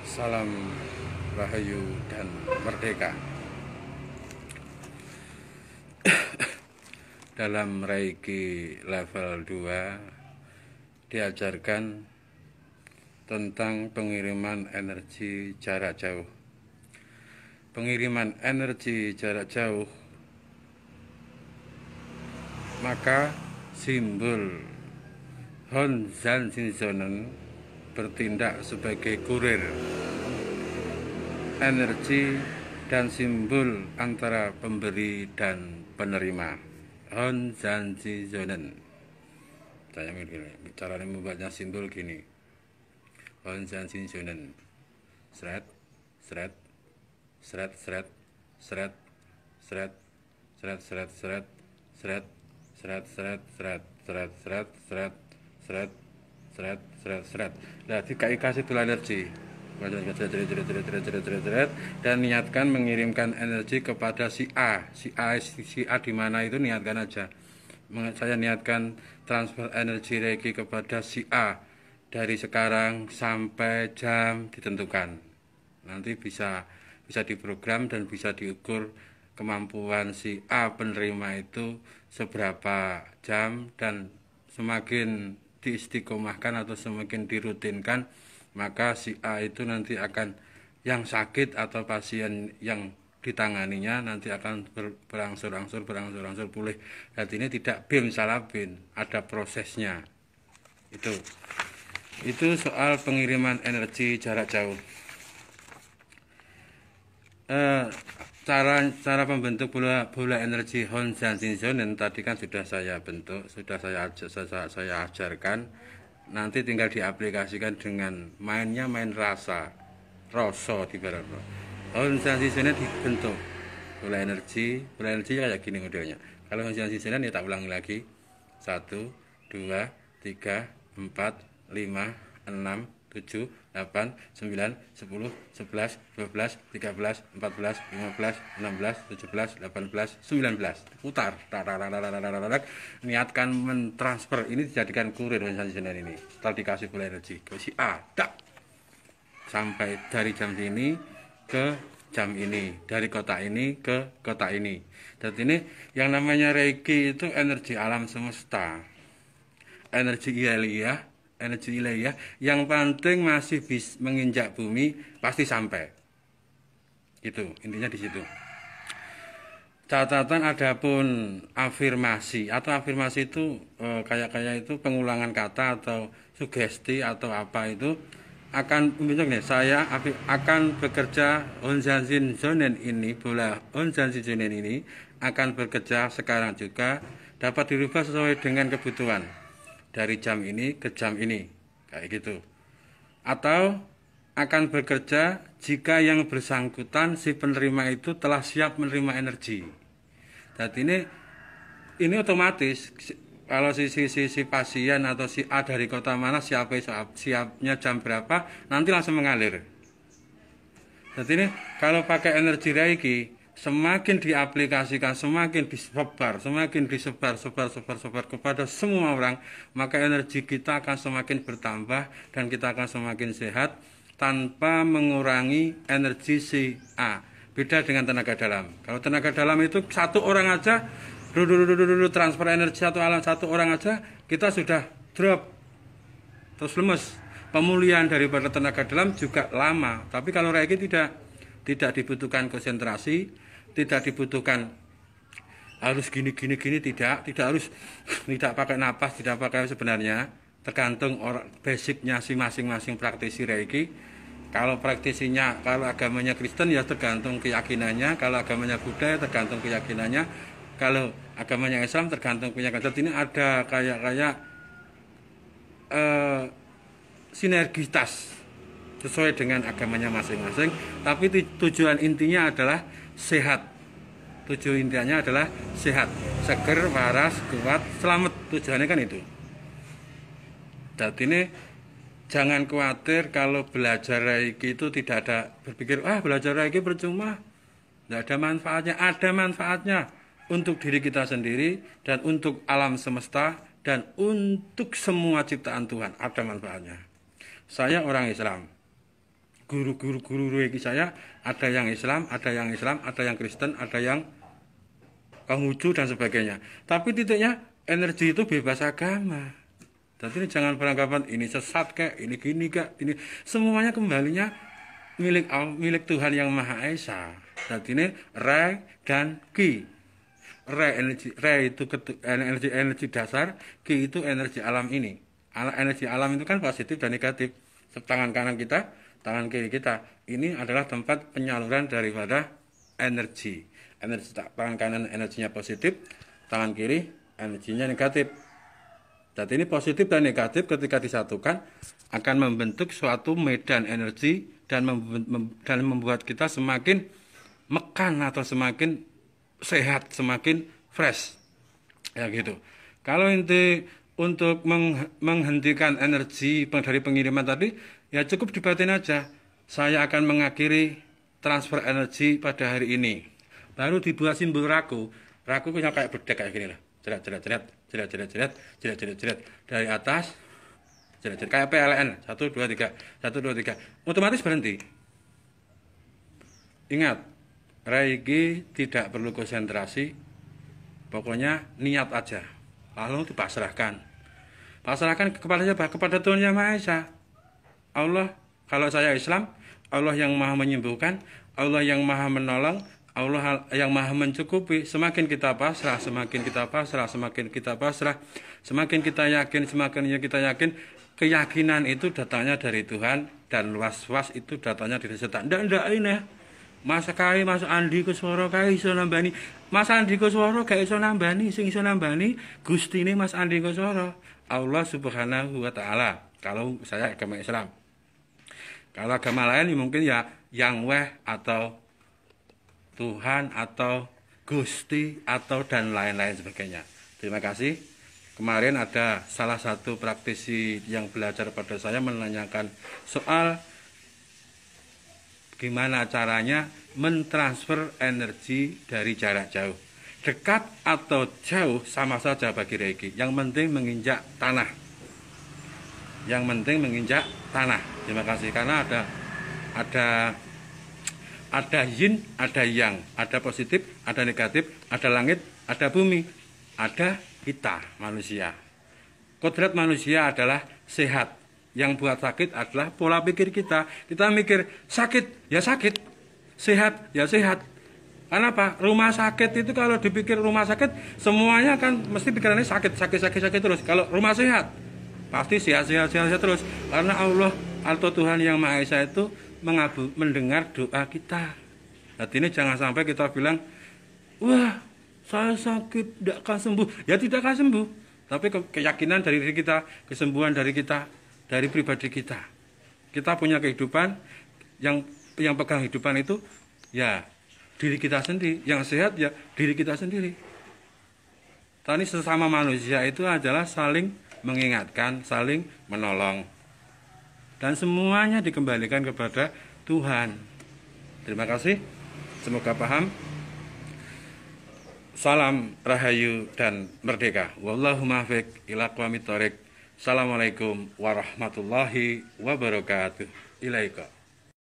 Salam Rahayu dan Merdeka. Dalam Reiki level 2 diajarkan tentang pengiriman energi jarak jauh. Pengiriman energi jarak jauh, maka simbol Honzan Shinzonen bertindak sebagai kurir energi dan simbol antara pemberi dan penerima. Honzan Shinzonen. Saya caranya membuatnya simbol gini. Honzan Shinzonen. Seret, seret, seret, seret, seret, seret, seret, seret, seret, seret, seret, seret, seret, seret, seret, seret, seret, seret, seret, seret. Nah, dikasih tulah energi dan niatkan mengirimkan energi kepada si A. Si A di mana itu niatkan aja. Saya niatkan transfer energi Reiki kepada si A dari sekarang sampai jam ditentukan. Nanti bisa diprogram dan bisa diukur kemampuan si A penerima itu seberapa jam, dan semakin diistiqomahkan atau semakin dirutinkan, maka si A itu nanti akan, yang sakit atau pasien yang ditanganinya nanti akan berangsur-angsur pulih. Dan ini tidak bim salah bin, ada prosesnya. Itu soal pengiriman energi jarak jauh. Cara pembentuk bola energi Honzan Shinzonen tadi kan sudah saya bentuk, sudah saya ajarkan. Nanti tinggal diaplikasikan dengan main rasa di barat. Honzan Shinzonen dibentuk bola energi kayak gini modelnya. Kalau Honzan Shinzonen ya tak ulangi lagi. 1, 2, 3, 4, 5, 6, 7, 8, 9, 10, 11, 12, 13, 14, 15, 16, 17, 18, 19. Putar. Niatkan mentransfer ini, dijadikan kurir ini. Setelah dikasih bola energi ke si A, sampai dari jam ini ke jam ini, dari kota ini ke kota ini. Dan ini yang namanya Reiki itu energi alam semesta, energi ilahiyah yang penting masih bisa menginjak bumi pasti sampai. Itu intinya di situ. Catatan adapun afirmasi itu kayak itu pengulangan kata atau sugesti atau apa itu akan misalnya saya akan bekerja Honzan Shinzonen ini, bola Honzan Shinzonen ini akan bekerja sekarang juga, dapat dirubah sesuai dengan kebutuhan dari jam ini ke jam ini, kayak gitu. Atau akan bekerja jika yang bersangkutan si penerima itu telah siap menerima energi. Dan ini otomatis kalau si pasien atau si A dari kota mana siapnya jam berapa, nanti langsung mengalir. Dan ini kalau pakai energi Reiki, semakin diaplikasikan, semakin disebar kepada semua orang, maka energi kita akan semakin bertambah dan kita akan semakin sehat tanpa mengurangi energi si A. Beda dengan tenaga dalam. Kalau tenaga dalam itu satu orang aja transfer energi satu orang aja kita sudah drop terus lemes. Pemulihan daripada tenaga dalam juga lama. Tapi kalau Reiki tidak dibutuhkan konsentrasi, tidak dibutuhkan harus gini, tidak harus, tidak pakai napas, tidak pakai, sebenarnya tergantung basicnya si masing-masing praktisi Reiki. Kalau praktisinya, kalau agamanya Kristen ya tergantung keyakinannya, kalau agamanya Buddha ya tergantung keyakinannya, kalau agamanya Islam tergantung keyakinan. Ini ada kayak sinergitas sesuai dengan agamanya masing-masing, tapi tujuan intinya adalah sehat. Tujuan intinya adalah sehat, seger, waras, kuat, selamat. Tujuannya kan itu. Dan ini jangan khawatir kalau belajar Reiki itu tidak ada berpikir, belajar Reiki percuma, tidak ada manfaatnya. Ada manfaatnya untuk diri kita sendiri dan untuk alam semesta dan untuk semua ciptaan Tuhan, ada manfaatnya. Saya orang Islam, guru iki saya, ada yang Islam, ada yang Kristen, ada yang Konghucu dan sebagainya. Tapi titiknya energi itu bebas agama. Jadi ini jangan beranggapan ini sesat kayak ini gini kak, ini semuanya kembalinya milik Tuhan yang Maha Esa. Jadi ini Re dan Ki. Re itu energi dasar, Ki itu energi alam ini. Energi alam itu kan positif dan negatif. Tangan kanan kita, tangan kiri kita. Ini adalah tempat penyaluran daripada energi. Tangan kanan energinya positif, tangan kiri energinya negatif. Jadi ini positif dan negatif ketika disatukan akan membentuk suatu medan energi dan membuat kita semakin mekan atau semakin sehat, semakin fresh. Ya gitu. Kalau inti untuk menghentikan energi dari pengiriman tadi, ya cukup dibatin aja. Saya akan mengakhiri transfer energi pada hari ini. Baru dibuat simbol raku. Raku punya kayak bedek kayak gini lah. Jerat. Dari atas, jerat. Kayak PLN. 1, 2, 3. 1, 2, 3. Otomatis berhenti. Ingat, Reiki tidak perlu konsentrasi. Pokoknya niat aja. Lalu dipasrahkan. Pasrahkan kepada siapa? Kepada Tuhan Yang Maha Esa. Allah, kalau saya Islam, Allah yang Maha menyembuhkan, Allah yang Maha menolong, Allah yang Maha mencukupi. Semakin kita pasrah, semakin kita yakin, keyakinan itu datangnya dari Tuhan dan was-was itu datangnya dari setan. Ndak ini. Mas Andi Kusworo kae iso nambani. Mas Andi Kusworo gak iso nambani, sing iso nambani Gustine Mas Andi Kusworo, Allah Subhanahu wa taala. Kalau saya agama Islam. Kalau agama lain mungkin ya Yang Weh atau Tuhan atau Gusti atau dan lain-lain sebagainya. Terima kasih. Kemarin ada salah satu praktisi yang belajar pada saya menanyakan soal gimana caranya mentransfer energi dari jarak jauh. Dekat atau jauh sama saja bagi Reiki. Yang penting menginjak tanah. Terima kasih. Karena ada yin, ada yang, ada positif, ada negatif, ada langit, ada bumi, ada kita manusia. Kodrat manusia adalah sehat. Yang buat sakit adalah pola pikir kita. Kita mikir sakit, ya sakit. Sehat, ya sehat. Kenapa? Rumah sakit itu kalau dipikir rumah sakit, semuanya kan mesti pikirannya sakit terus. Kalau rumah sehat, pasti sehat terus. Karena Allah atau Tuhan Yang Maha Esa itu mendengar doa kita. Jadi ini jangan sampai kita bilang, wah saya sakit, tidak akan sembuh. Ya tidak akan sembuh. Tapi keyakinan dari diri kita, kesembuhan dari kita, dari pribadi kita. Kita punya kehidupan, yang pegang kehidupan itu ya diri kita sendiri. Yang sehat ya diri kita sendiri. Tadi sesama manusia itu adalah saling mengingatkan, saling menolong. Dan semuanya dikembalikan kepada Tuhan. Terima kasih. Semoga paham. Salam Rahayu dan Merdeka. Wallahu muwaffiq ila aqwamit thoriq. Assalamualaikum warahmatullahi wabarakatuh. Ilaika.